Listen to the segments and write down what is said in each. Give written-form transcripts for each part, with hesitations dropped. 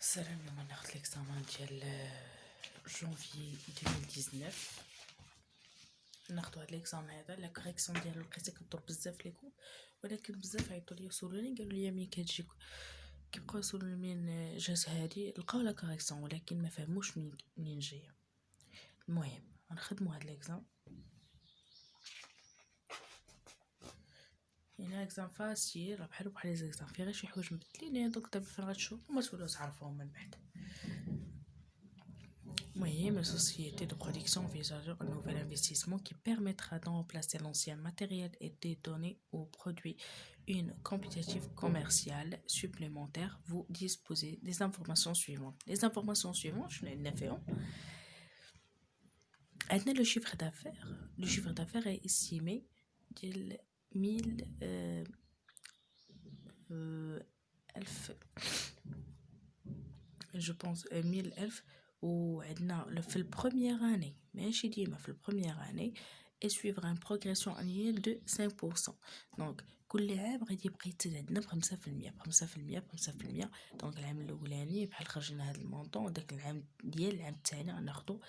السلام. اليوم ناخد ليكزامان ديال جونفي 2019. ناخدو هاد ليكزامان هذا لا كوريكسيون ديالو. لقيتها كدور بزاف لي كور، ولكن بزاف عيطوا لي وسولوني قالوا لي ملي كتجي كيبقاو يسولوني منين جات هادي. لقاو لا كوريكسيون ولكن ما فهموش منين جايه. المهم غنخدمو هاد ليكزام. يعني اكزام فاسيل، راه بحال لي زيكزام فيه غير شي حوايج مبدلين. دونك دابا فين غتشوفو هما تولوا تعرفوهم من بعد. Oui, une société de production envisage un nouvel investissement qui permettra de remplacer l'ancien matériel et de donner aux produits une compétitive commerciale supplémentaire. Vous disposez des informations suivantes. Les informations suivantes, je les fais. Le chiffre d'affaires. Le chiffre d'affaires est estimé de 1000 je pense 1000 ألف. وعندنا في البروميير اني ماشي ديما في البروميير اني suivre une progression annuelle de 5%. دونك كل عام غادي يبقى يزيد عندنا ب5%. دونك العام الاولاني بحال خرجنا هذا المونطون، داك العام الثاني غناخذو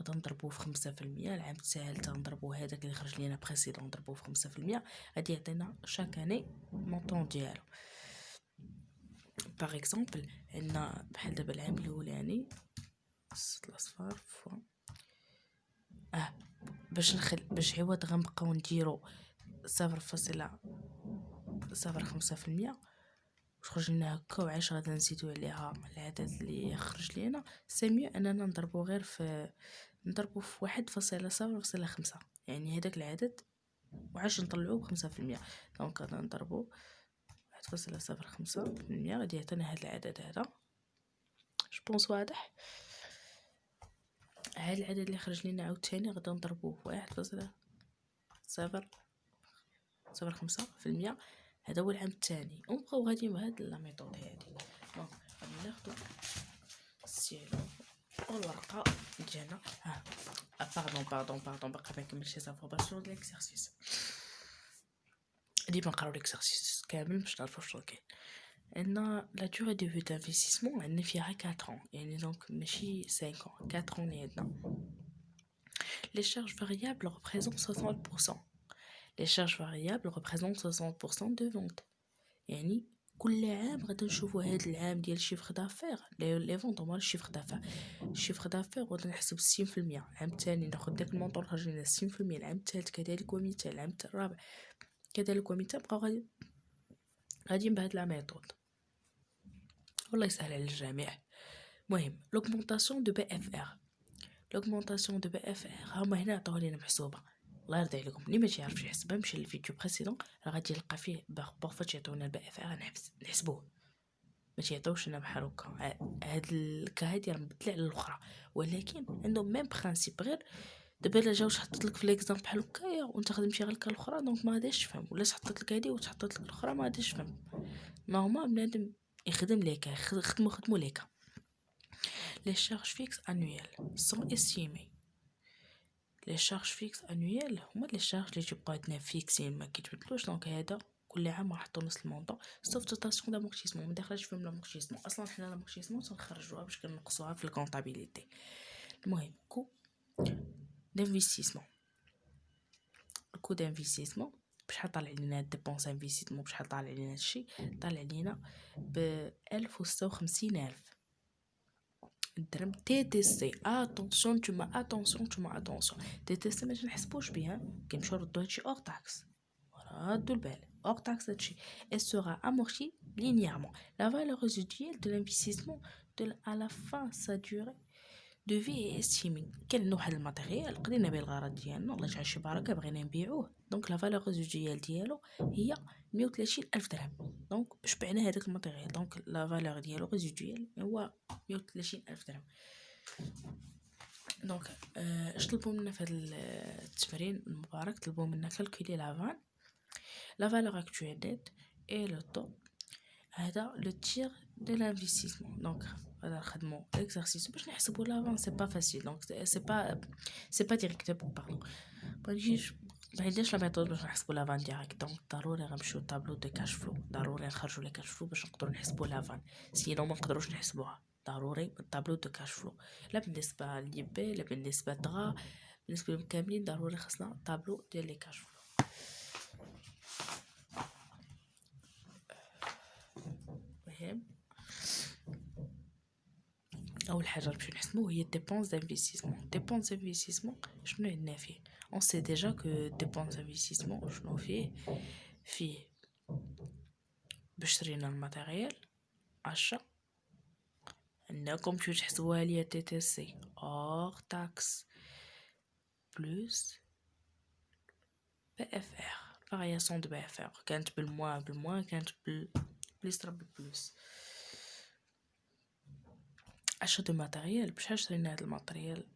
غنضربوه في 5%. العام الثالث غنضربوه هذاك اللي خرج لينا بريسيدون نضربوه في 5%. غادي يعطينا شاك اني مونطون ديالو. باغ اكزومبل عندنا بحال دابا العام الاولاني الاصفار فوا باش عوض غنبقاو نديرو 0.05%. خرج لنا هكا وعاش غادا نزيدو عليها العدد اللي خرج لينا. سي اننا نضربو في 1.0.5. يعني هذاك العدد وعاش نطلعوه ب5%. دونك غادا نضربو 1.05%. غادي يعطينا هذا العدد هذا. جو بونس واضح. هاد العدد اللي خرج لنا عاوتاني غادا نضربوه في 1.005%. هذا هو العام الثاني. ونبقاو غادي بهاد لا ميثود هادي. دونك غادي ناخدو السيلو والورقه ديالنا. باردون باقا ما كملتش لافورماسيون ديال ليكزارسيس. ديما نقراو ليكزارسيس كامل باش نعرفو شنو كاين. عندنا لا دوغي دو في دانفيستيسمون عندنا فيها 4 ans. يعني دونك ماشي 5 ans، 4 ans اللي عندنا. Les charges variables représentent 60%. Les charges variables représentent 60% de vente. يعني كل عام غادي نشوفوا هذا العام ديال الشيفر دافير لي فونط هما الشيفر دافير غادي نحسب 60%. العام الثاني ناخذ داك المونطور خرج لنا 60%. العام الثالث كذلك ومثال. العام الرابع كذلك ومثال. بقاو غادي بهاد لا ميثود. والله يسهل على الجميع. المهم l'augmentation de BFR. l'augmentation de BFR هما هنا عطاو لينا محسوبه. الله يرضي عليكم اللي ما تعرفش يحسبها مشي للفيديو بريسيدون، راه غادي يلقى فيه بارفو تعطيونا البي اف ار نحسبوه. ما تعطيوش لنا بحال هكا. هاد الكا هادي راه مبدله على الاخرى، ولكن عندهم ميم برينسيپ. غير دابا الا جاوش حطيت لك في ليكزامبل بحال هكايا وانت خدمتي غير الكا الاخرى دونك ما غاديش تفهم، ولا حطيت لك هادي وتحطيت لك الاخرى ما غاديش تفهم. نورمال بنادم يخدم ليك خدموا ليك. Les charges fixes annuelles sont estimées. Les charges fixes annuelles هما les charges اللي تبقاو عندنا فيكسين ما كيتبدلوش. دونك هذا كل عام نحطو نفس المونطون سوف دوطاسيون دامورتيسمون. ما داخلاش فيهم لامورتيسمون اصلا. حنا لامورتيسمون تنخرجوها باش كنقصوها في الكونطابيليتي. المهم كو دانفيستيسمون. الكو دانفيستيسمون بشحال طالع لينا ديبونس انفيستيسمون، بشحال طالع لينا هادشي. طالع لينا ب 1056,000 درهم. تي تي سي اتونسيون تي تي سي ما نحسبوش بها. كنمشيو نردو هادشي اور تاكس. ردو البال اور تاكس هادشي. et sera amorti linéairement. La valeur résiduelle de l'investissement à la fin sa durée de vie est estimée. كاين واحد الماتيريال قدرنا به الغرض ديالنا، الله يجعل شي بركه بغينا نبيعوه. دونك لا فالور ريزيدويال ديالو هي 130,000 درهم. دونك شبعنا هذاك الماتيريال. دونك لا فالور ديالو ريزيدويال هو 130,000 درهم. دونك اش طلبوا منا في هذا التمرين المبارك؟ طلبوا منا كالكولي لا فالور اكطويل نيت اي لو طو. هذا لو تير دو لانفستيسمون. دونك غادي نخدموا الاكزرسيس باش نحسبوا لافون. سي با فاسيل. دونك سي با ديريكتومون باردون. ما عندناش لا ميثود باش نحسبوا لافان ديريكت. دونك ضروري غنمشيو طابلو دو كاش فلو. ضروري نخرجوا لي كاش فلو باش نقدروا نحسبوا لافان، سينو ما نقدروش نحسبوها. ضروري الطابلو دو كاش فلو، لا بالنسبة ليبي لا بالنسبة دغا، بالنسبة لهم كاملين ضروري خصنا طابلو ديال لي كاش فلو. مهم اول حاجه باش نحسبو هي ديبونس دانفستيسمون. ديبونس دانفستيسمون شنو عندنا فيه؟ اون سي ديجا كو ديبونس دانفستيسمون شنو فيه باش شرينا الماتيريال اشا، عندكم باش تحسبوها ليا تي تي سي اور تاكس بلوس بي اف ار، فارياسيون دو بي اف ار، كانت بالموان كانت بليس ضرب بالبلوس. اشا دو ماتيريال، باش شرينا هاد الماتيريال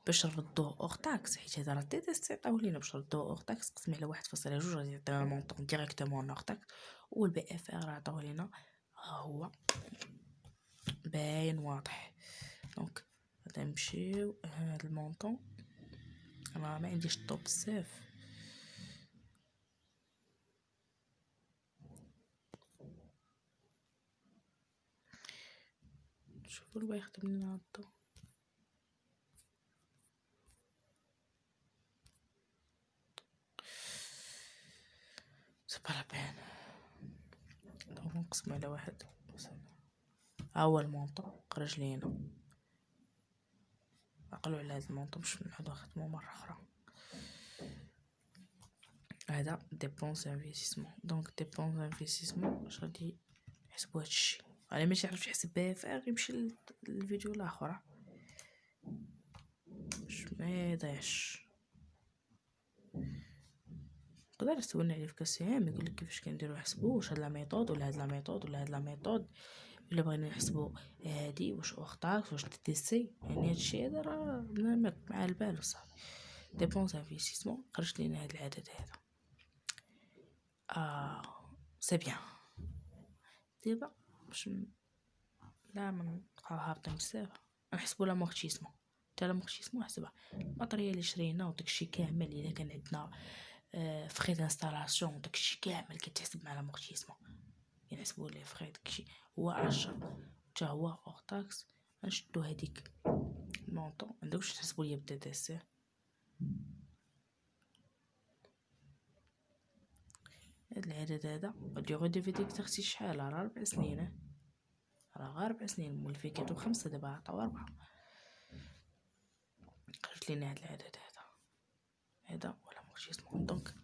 باش نردوه اوغ تاكس، حيت هذا راه تي تي سي عطاوه لينا باش نردوه اوغ تاكس قسمي على 1.2 غادي يعطينا المونطون ديريكتومون اوغ تاكس، والبي اف ار عطاوه لينا هو باين واضح. دونك غادي نمشيو هاد المونطون، انا ما عنديش الطوب بزاف، شوفوا اللي يخدم لنا هاد الضو. سي با لا بين، دونك نقسم على واحد. ها المونطون خرج لينا، نقلو على هاد المونطون باش نعاودو نخدمو مرة أخرى. هذا ديبونس انفستيسمون. دونك ديبونس انفستيسمون اش غادي نحسبو هادشي. انا ماشي عارف يحسب بها فاغ يمشي للفيديو الاخر باش ما يضيعش. نقدر تسولني عليه في كاسيام يقول لك كيفاش كنديرو نحسبو، واش هاد لا ميثود ولا هاد لا ميثود ولا هاد لا ميثود، الا بغينا نحسبو هادي واش اوختاكس واش تي سي، يعني هادشي هذا راه مع البال صافي. ديبونس انفستيسمون خرج لينا هاد العدد هذا. سي بيان. دابا باش لا من هابطين بزاف نحسبو لامورتيسمون. تا لامورتيسمون حسبها الماتريال اللي شرينا وداكشي كامل، الا كان عندنا فخي دانستالاسيون داكشي كامل كيتحسب مع لامورتيسمون، كنحسبو لي فخي داكشي هو 10 حتى هو اور تاكس. غنشدو هاديك المونطون عندكش تحسبو ليا بدا تي سي. هاد العدد هذا الديغو دو فيديكتور شحال؟ راه 4 سنين، راه غير 4 سنين، مولفين كانوا 5 دابا عطاو 4. خرج لينا هاد العدد هذا ولا مورتيسمون. دونك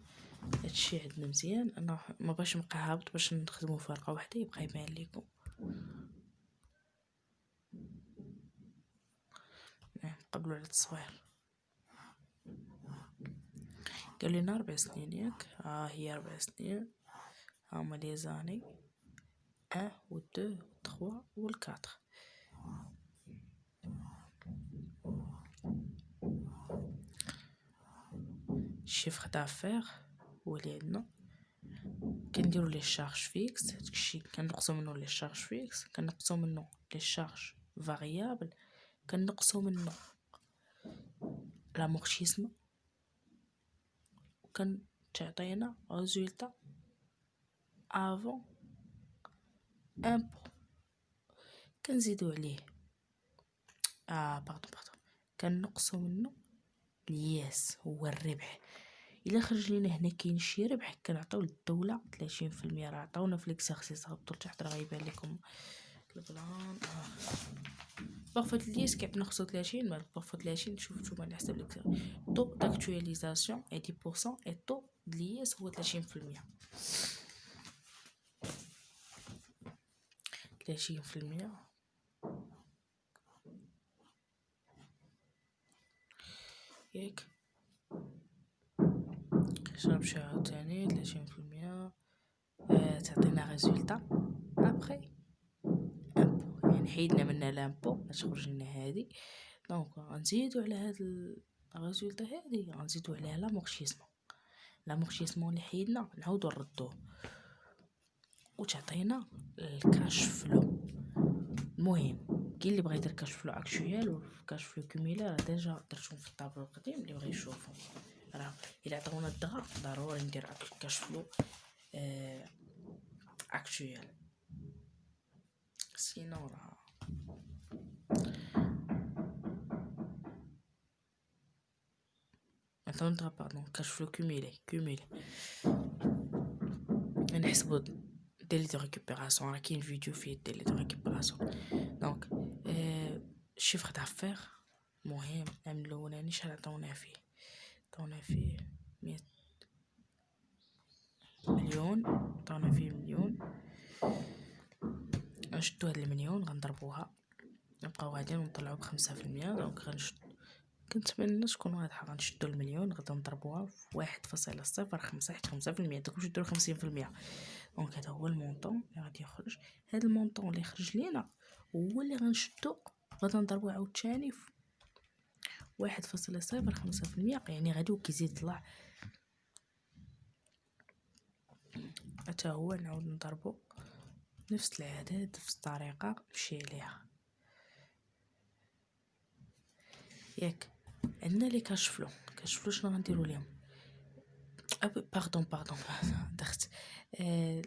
هادشي عندنا مزيان. انا ما باش نبقى هابط باش نخدمو فرقه وحده يبقى يبان لكم. نقبلوا على التصوير. قال لنا 4 سنين ياك؟ هي 4 سنين، هما لي زاني 1 و 2 و 3 و 4. الشيفر دافير هو اللي عندنا، كنديرو لي شارج فيكس، داكشي كنقصو منو لي شارج فيكس، كنقصو منو لي شارج فاريابل، كنقصو منو لامورتيسمون، تعطينا ريزولطا افون امبو، كنزيدو عليه باردون كنقصو منو الياس هو الربح. الا خرج لينا هنا كاين شي ربح كنعطيو للدوله 30%. راه عطاونا في ليكسيرسيس، هبطوا لتحت راه غيبان لكم البلان. بارفو الياس كنقصو 30 مال بارفو 30. شوف نتوما على حسب لك طو داكتواليزاسيون اي 10% اي طو الياس هو 30%. 30% ياك. نمشي عاوتاني 30% تعطينا ريزولطا ابخي امبو، يعني حيدنا منها لامبو تخرج لنا هادي. دونك غنزيدو على هاد الريزولطا هادي غنزيدو عليها لامورتيسمون اللي حيدنا نعاودو نردوه وتعطينا الكاش فلو. المهم كاين اللي بغى يدير كاش فلو اكطويال وكاش فلو كوميلي، راه ديجا درتهم في الطابلو القديم اللي بغى يشوفو. راه الا عطاونا الدغا ضروري ندير كاش فلو اكطويال. sinon là. Attends, pardon, cash flow cumulé. نحسبو délai de récupération. راه كاين فيديو فيه délai de récupération. دونك الشيفر دافير مهم. العام الاولاني شحال عطاونا فيه 100 مليون. عطاونا فيه مليون. غنشدو هاد المليون غنضربوها نبقاو غاديين ونطلعو ب5%. دونك كنتمنى تكون واضحه. غنشدو المليون غادا نضربوها في 1.05 حيت 5% داك واش نديرو 50%. دونك هذا هو المونطون اللي غادي يخرج. هذا المونطون اللي خرج لينا هو اللي غنشدو غادا نضربوه عاوتاني في 1.05%. يعني غادي كيزيد يطلع حتى هو نعاود نضربو نفس العدد في الطريقه نمشي عليها. ياك عندنا لي كاش فلو شنو غنديرو ليهم؟ باردون دخت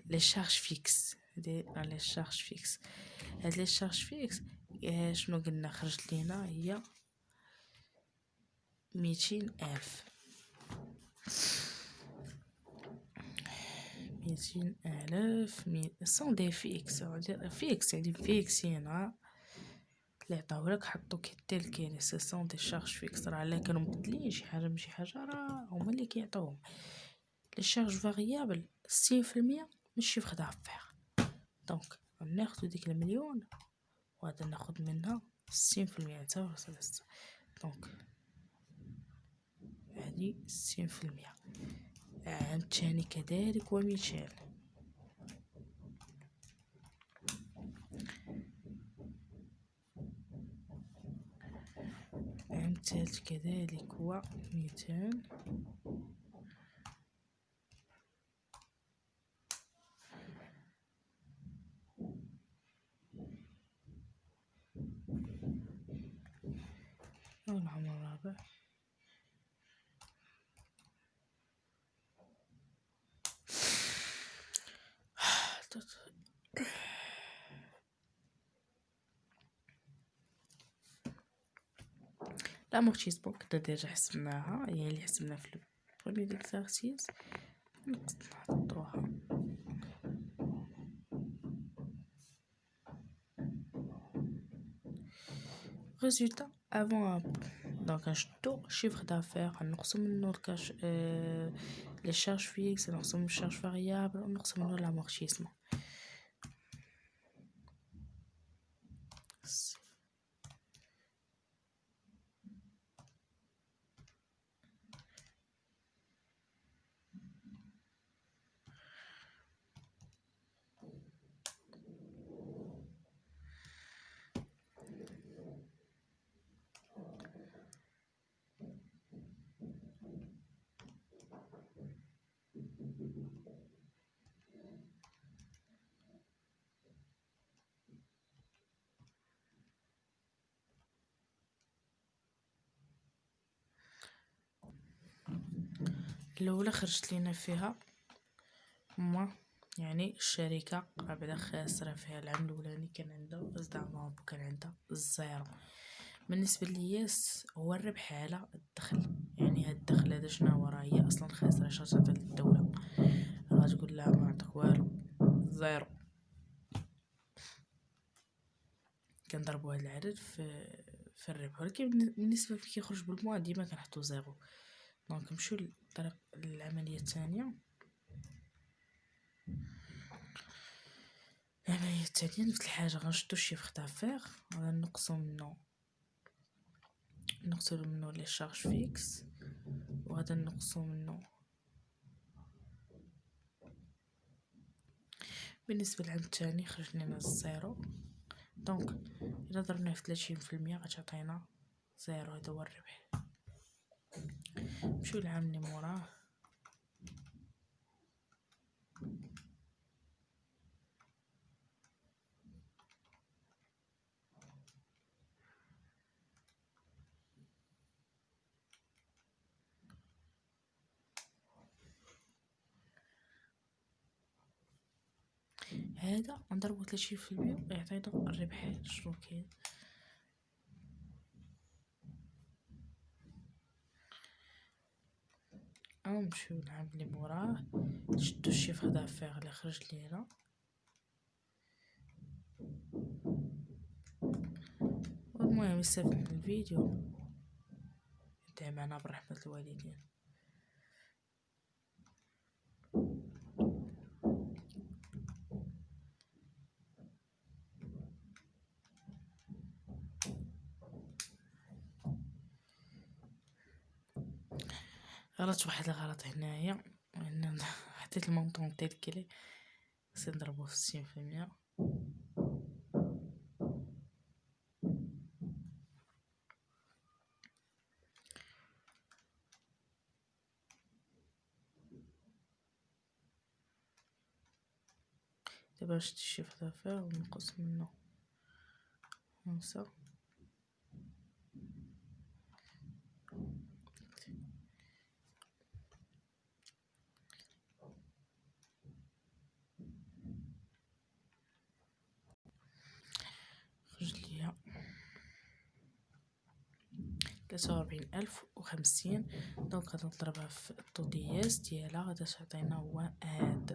لي شارج فيكس. هاد لي شارج فيكس شنو قلنا خرجت لينا هي 200,000. 200,000 سون دي فيكس يعني فيكسين اللي عطاولك حطو كيتل كاين سي سون دي شارج فيكس. راه الا كانوا مبدلين شي حاجه من شي حاجه راه هما اللي كيعطيوهم. لي شارج فاريابل 6% من الشيفر دافير. دونك ناخدو ديك المليون وغادا ناخد منها 6% حتى. دونك هادي 6%. عام تاني كذلك ومثال. عام تالت كذلك هو 200. والعام الرابع l'amortissement كنا ديجا حسبناها. هي اللي حسبنا في البروميير ديكزارسيس. نحطوها résultat avant impôt. دونك نشدو chiffre d'affaires نقسم منو الكاش لي شارج فيكس نقسم منو الشارج فاريابل ونقسم منو l'amortissement. الاولى خرجت لينا فيها يعني الشركه بعدا خاسره فيها. العام الاولاني كان عندها اصدار كان عندها الزيرو. بالنسبه لياس هو الربح على الدخل. يعني هاد الدخل هذا شنو هو؟ راه هي اصلا خاسره. شرطه الدوله غتقول لها ما عطاك والو زيرو. كنضربوا هاد العدد في الربح. ولكن بالنسبه في كيخرج بالموا ديما كنحطو زيرو. دونك نمشيو للعمليه الثانيه. نفس الحاجه غنشدو الشيفر دافير غنقسم منو لي شارج فيكس وغادا نقسم منو. بالنسبه للعام الثاني خرج لنا الزيرو. دونك الا ضربناه في 30% غتعطينا زيرو. هذا هو الربح. نمشيو للعام اللي موراه. هذا نضربو 30% يعطينا الربح. شنو كاين؟ نمشيو للعام اللي موراه، نشدو الشيفر دافير اللي خرج لينا، والمهم يستافد من الفيديو، يدعي معنا برحمة الوالدين. غلطت واحد الغلط هنايا، ان حطيت المونطون تيلكلي، خصني نضربو في 60%. دابا نشد الشيفر دافير ونقص منه 5. خرج ليا 43,050. دونك غادي نضربها في الطودياس ديالها، غادي تعطينا هو هاد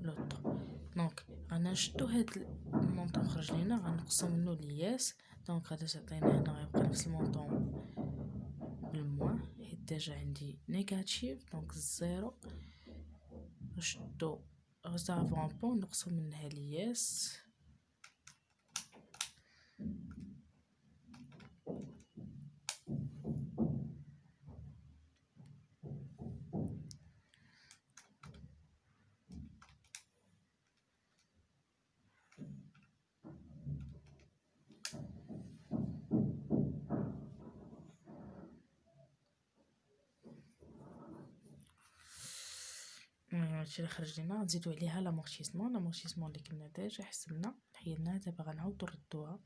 لوطو. دونك انا نشدو هاد المونطون خرج لينا، غنقصو منو لياس، دونك غادي تعطينا هنا غيبقى نفس المونطون بالموا، حيت ديجا عندي نيجاتيف. دونك الزيرو نشدو غزافون بون، نقصو منها لياس، هادشي اللي خرج لينا. نزيدو عليها لامورتيسمون اللي كنا ديجا حسبنا حيدناها، دابا غنعاودو نردوها.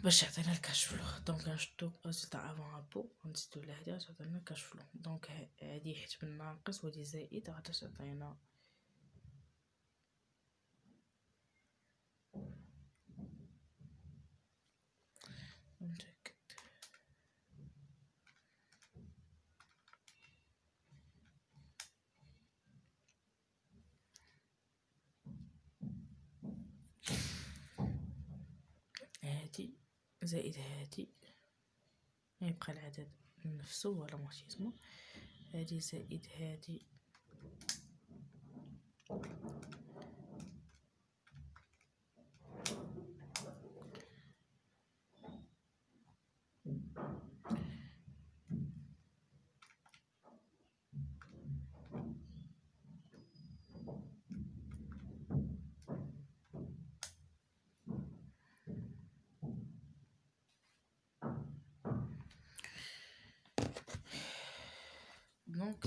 باش يعطينا الكاش فلو. دونك نشدو ريزولطا افون ابو ونزيدو لهادي تعطينا الكاش فلو. دونك هادي حيت بالناقص وهادي زائد غادي تعطينا نتأكد. هادي زائد هادي يبقى العدد نفسه ولا مارشيزمو. هادي زائد هادي دونك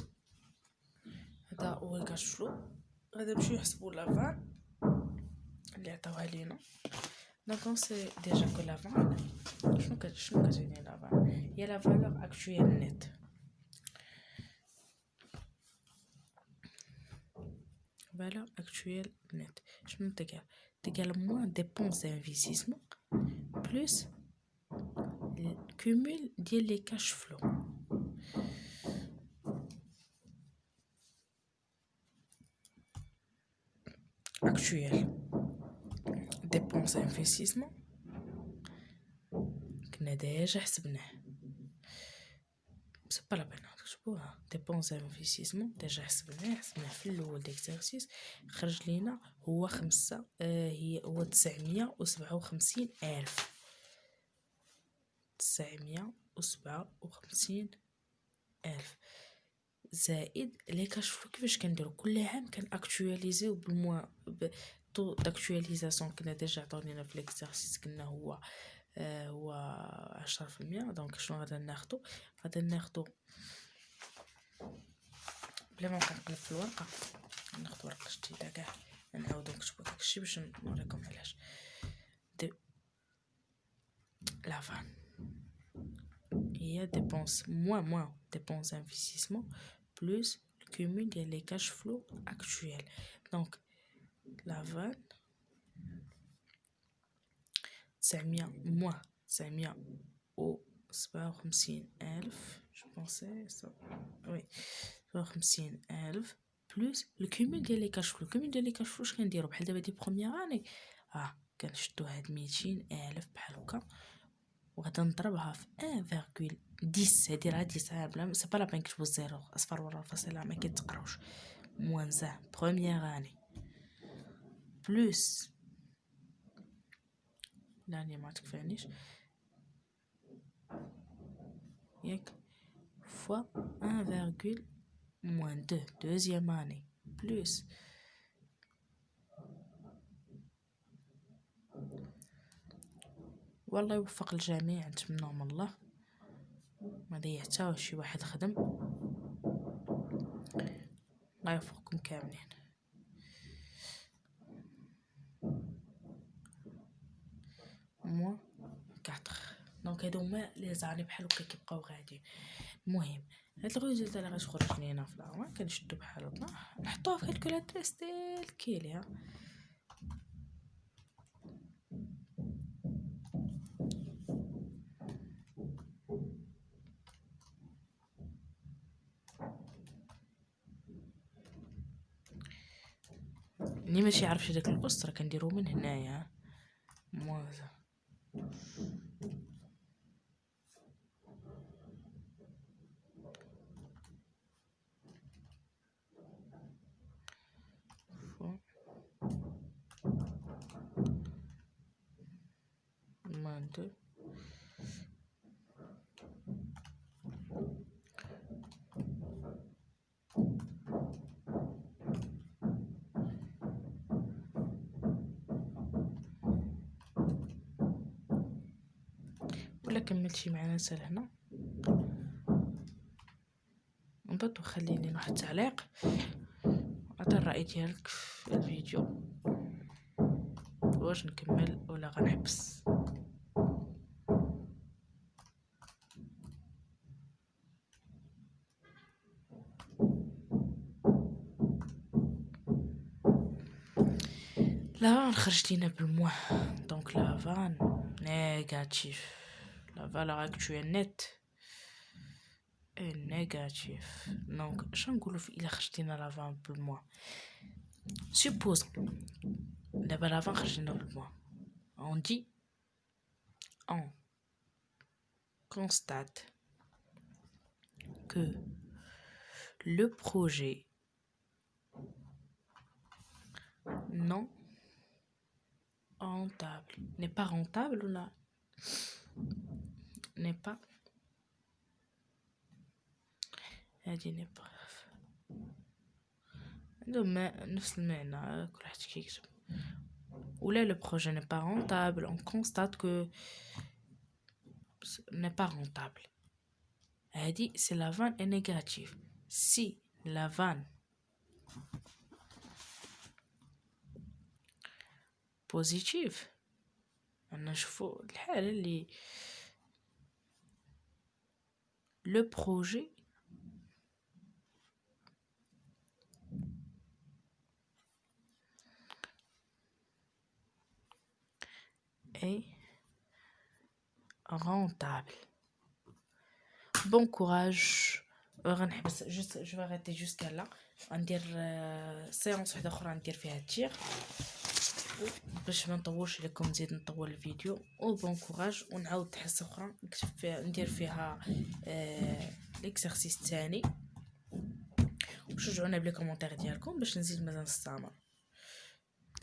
هذا هو الكاش فلو. غادي نمشيو نحسبو لافان اللي عطاوها لينا. دونك اون سي ديجا كو لافان شنو كتعني لافان؟ هي لا فالور اكطويل نيت. valeur actuelle nette. شنو تقال moins dépenses d'investissement plus le cumul ديال les cash flow. actuel dépenses d'investissement كنا ديجا حسبناه، سي با لا بين نكتبوها. dépenses d'investissement ديجا حسبناه في الاول ديكزارسيس. خرج لينا هو 5 هو 957,000. 957,000 زائد لي كاش فلو. كيفاش كنديرو؟ كل عام كنأكطواليزيو بالموا طو داكطواليزاسيون. كنا ديجا عطاونينا في ليكزارسيس كنا هو 10%. دونك شنو غادا ناخدو؟ غادا ناخدو بلا ما نقلب في الورقه، ناخدو ورقه جديده كاع نعاودو نكتبو داكشي باش نوريكم علاش. la vanne. Il y a dépenses, moins dépenses d'investissement, plus le cumul des cash flow actuels. Donc, la vanne, moins 57,000 je pensais ça. Oui, 57,000 plus le cumul des cash flow. Le cumul des cash flow, je vais dire, بحال دابا دي première année. كنشدو هاد 200,000 بحال هكا وغادا نضربها في 1,10. هادي راه 10 بلا سي با لا بين كتبو الزيرو اصفر ورا الفاصله ما كيتقراوش. موان 1 première année plus لاني ما تكفانيش ياك fois 1, moins 2 deuxième année plus والله يوفق الجميع، نتمنى من الله ما ضيع حتى شي واحد خدم. الله يوفقكم كاملين. موا 4 دونك هادو هما لي زاني بحال هكا كيبقاو غاديين. المهم هاد الريزولتا اللي غتخرج لينا في لاروان كنشدو بحال هكا نحطوها في كالكولاتريس ديال كيليا. اللي ماشي يعرفش داك القص راه كنديرو من هنايا موازا مانتو ولا كملتي معنا سال هنا من بعد وخلي لي واحد التعليق عطي الرأي ديالك في الفيديو واش نكمل ولا غنحبس. لا خرجت لينا بالموا دونك لا فان نيجاتيف لا فالور اكطويل نت نيجاتيف. دونك اش نقولوا في الا خرجت لينا لا فان بالموا سيبوز دابا لا فان خرج لينا بالموا on dit on constate que le projet non rentable n'est pas rentable ou là n'est pas هادي n'est pas عندهم نفس المعنى كل واحد كيكتب. ولا le projet n'est pas rentable on constate que n'est pas rentable. هادي c'est la vanne est négative. Si la vanne positive أنا نشوفو الحالة اللي le projet est rentable. Bon courage. غنحبس juste je vais arrêter jusqu'à là. غندير séance واحدة أخرى ندير فيها التيغ باش ما نطولش لكم نزيد نطول الفيديو. و بون كوراج ونعاود حصه اخرى نكتب فيها ندير فيها ليكسيرسيس الثاني وشجعونا بلي كومونتير ديالكم باش نزيد مازال نستمر.